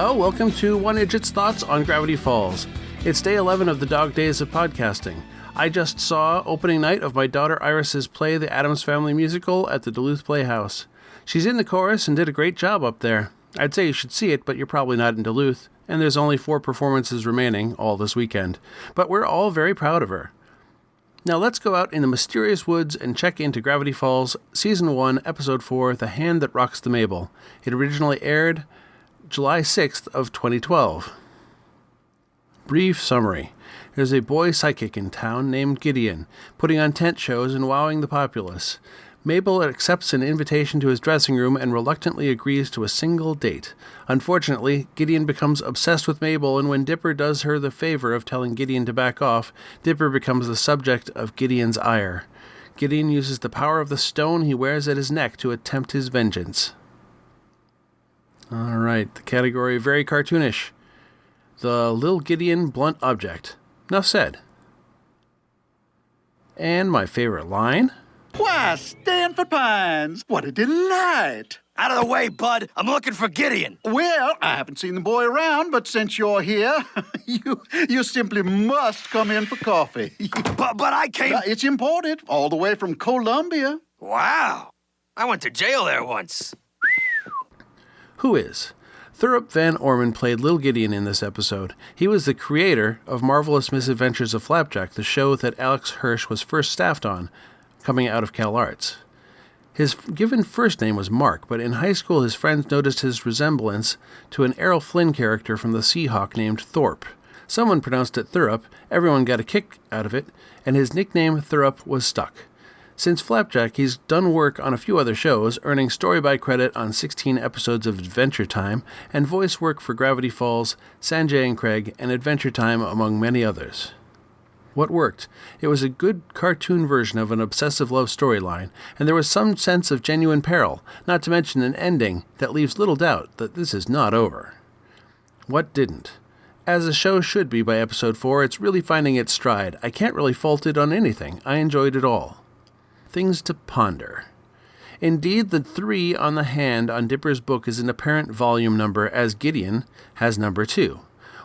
Well, welcome to One Idjit's Thoughts on Gravity Falls. It's day 11 of the dog days of podcasting. I just saw opening night of my daughter Iris's play, The Addams Family Musical, at the Duluth Playhouse. She's in the chorus and did a great job up there. I'd say you should see it, but you're probably not in Duluth, and there's only 4 performances remaining, all this weekend. But we're all very proud of her. Now let's go out in the mysterious woods and check into Gravity Falls, Season 1, Episode 4, The Hand That Rocks the Mabel. It originally aired July 6th of 2012. Brief summary. There's a boy psychic in town named Gideon, putting on tent shows and wowing the populace. Mabel accepts an invitation to his dressing room and reluctantly agrees to a single date. Unfortunately, Gideon becomes obsessed with Mabel, and when Dipper does her the favor of telling Gideon to back off, Dipper becomes the subject of Gideon's ire. Gideon uses the power of the stone he wears at his neck to attempt his vengeance. Alright, the category very cartoonish. The Lil Gideon blunt object. Enough said. And my favorite line? Why, Stanford Pines, what a delight. Out of the way, bud. I'm looking for Gideon. Well, I haven't seen the boy around, but since you're here, you simply must come in for coffee. But I came... It's imported, all the way from Colombia. Wow. I went to jail there once. Who is? Thurup Van Orman played Lil Gideon in this episode. He was the creator of Marvelous Misadventures of Flapjack, the show that Alex Hirsch was first staffed on, coming out of Cal Arts. His given first name was Mark, but in high school his friends noticed his resemblance to an Errol Flynn character from the Seahawk named Thorpe. Someone pronounced it Thurup, everyone got a kick out of it, and his nickname Thurup was stuck. Since Flapjack, he's done work on a few other shows, earning story-by credit on 16 episodes of Adventure Time, and voice work for Gravity Falls, Sanjay and Craig, and Adventure Time, among many others. What worked? It was a good cartoon version of an obsessive love storyline, and there was some sense of genuine peril, not to mention an ending that leaves little doubt that this is not over. What didn't? As a show should be by episode 4, it's really finding its stride. I can't really fault it on anything. I enjoyed it all. Things to ponder. Indeed, the 3 on the hand on Dipper's book is an apparent volume number, as Gideon has number 2.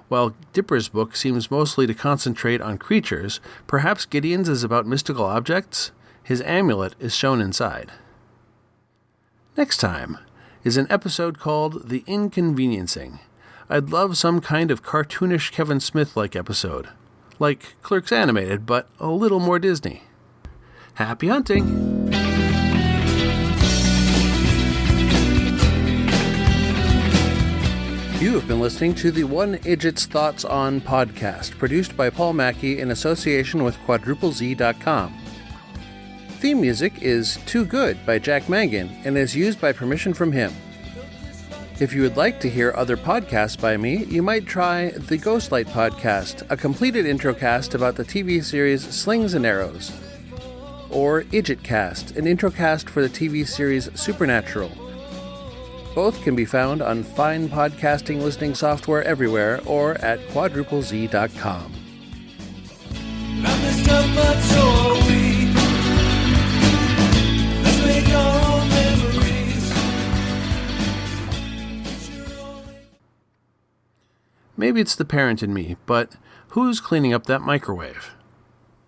While Dipper's book seems mostly to concentrate on creatures, perhaps Gideon's is about mystical objects? His amulet is shown inside. Next time is an episode called The Inconveniencing. I'd love some kind of cartoonish Kevin Smith-like episode. Like Clerks Animated, but a little more Disney. Happy hunting! You have been listening to the One Idjit's Thoughts on podcast, produced by Paul Mackey in association with QuadrupleZ.com. Theme music is Too Good by Jack Mangan and is used by permission from him. If you would like to hear other podcasts by me, you might try the Ghostlight podcast, a completed introcast about the TV series Slings and Arrows. Or Idjitcast, an introcast for the TV series Supernatural. Both can be found on fine podcasting listening software everywhere or at QuadrupleZ.com. Maybe it's the parent in me, but who's cleaning up that microwave?